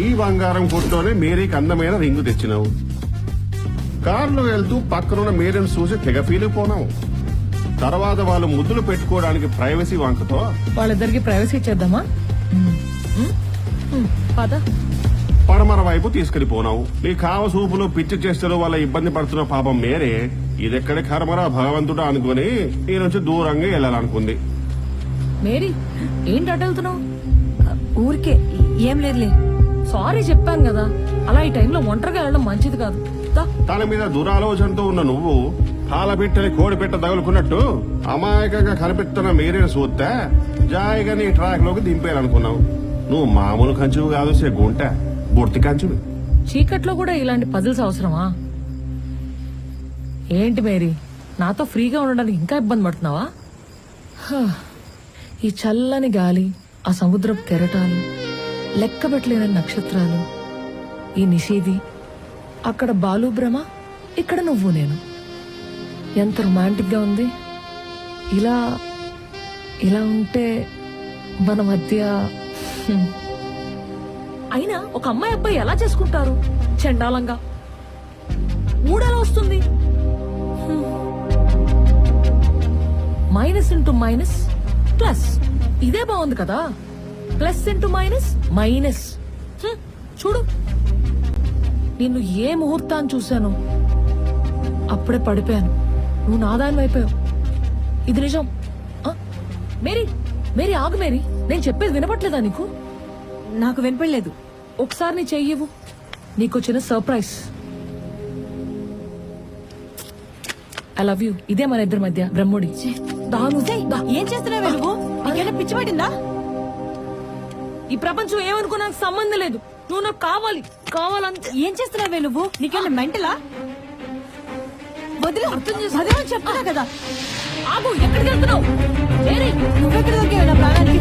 ఈ బంగారం కొట్టులోనే మేరీకి అందమైన రింగు తెచ్చినావు. కారులో వెళ్తూ పక్కనున్న మేరీని చూసి తెగ ఫీలిపోనావు. తర్వాత వాళ్ళు ముద్దులు పెట్టుకోవడానికి ప్రైవసీ వంకతో వాళ్ళిద్దరికి ప్రైవసీ ఇచ్చేద్దామా? పద. పడమర వైపు తీసుకెళ్లిపోనావు. నీ కావ సూపులు పిచ్చి చేష్టలు వల్ల ఇబ్బంది పడుతున్న పాపం మేరే ఇదెక్కడి కర్మరా భగవంతుడు అనుకుని ఈ నుంచి దూరంగా వెళ్ళాలనుకుంది. మేరీ, ఏంటి అటు వెళ్తున్నావు? ఊరికే ఏం లేదులే. సారీ చెప్పాను కదా, అలా ఈ టైంలో ఒంటరిగా వెళ్ళడం మంచిది కాదు. దా. తన మీద దురాలోచనతో ఉన్న నువ్వు పాలపిట్టని కోడిపెట్ట తగులుకున్నట్టు అమాయకంగా కనిపిస్తున్న మేరీని చూస్తే జాయిగా నీ ట్రాక్ లోకి దింపేయాలనుకున్నావు. నువ్వు మామూలు కంచువు కాదు, గుంట బొర్తి కంచువి. చీకట్లో కూడా ఇలాంటి పజిల్స్ అవసరమా? ఏంటి మేరీ, నాతో ఫ్రీగా ఉండడానికి ఇంకా ఇబ్బంది పడుతున్నావా? హ, ఈ చల్లని గాలి, ఆ సముద్రపు కెరటాలు, లెక్క పెట్టలేని నక్షత్రాలు, ఈ నిషేధి, అక్కడ బాలుబ్రహ్మ, ఇక్కడ నువ్వు నేను. ఎంత రొమాంటిక్ గా ఉంది. ఇలా ఇలా ఉంటే మన మధ్య అయినా ఒక అమ్మాయి అబ్బాయి ఎలా చేసుకుంటారు? చండాలంగా. మూడెలా వస్తుంది? Minus into minus plus. ఇదే బాగుంది కదా. Plus into minus minus. చూడు, నిన్ను ఏ ముహూర్తాన్ని చూశాను అప్పుడే పడిపోయాను. నువ్వు నాదాని అయిపోయావు. ఇది నిజం. మేరీ, మేరీ ఆగు మేరీ, నేను చెప్పేది వినపట్లేదా నీకు? నాకు వినపడలేదు. ఒకసారి నీ చెయ్యవు, నీకు చిన్న సర్ప్రైజ్. I love you. ఇదే మన ఇద్దరి మధ్య బ్రహ్ముడి. దాను ఏం చేస్తున్నావే నువ్వు? నీకేనా పిచ్చి పట్టిందా? ఈ ప్రపంచం ఏమనుకో నాకు సంబంధం లేదు. నువ్వు నాకు కావాలి, కావాలంతే. ఏం చేస్తున్నావే నువ్వు? నీకేనా మెంటలా? వదిలే, అర్థం చేసుకో. వదిలేమని చెప్తున్నా కదా. ఆగు, ఎక్కడికి వెళ్తున్నావు? నువ్వెక్కడ దొరికావు నా ప్రాణానికి?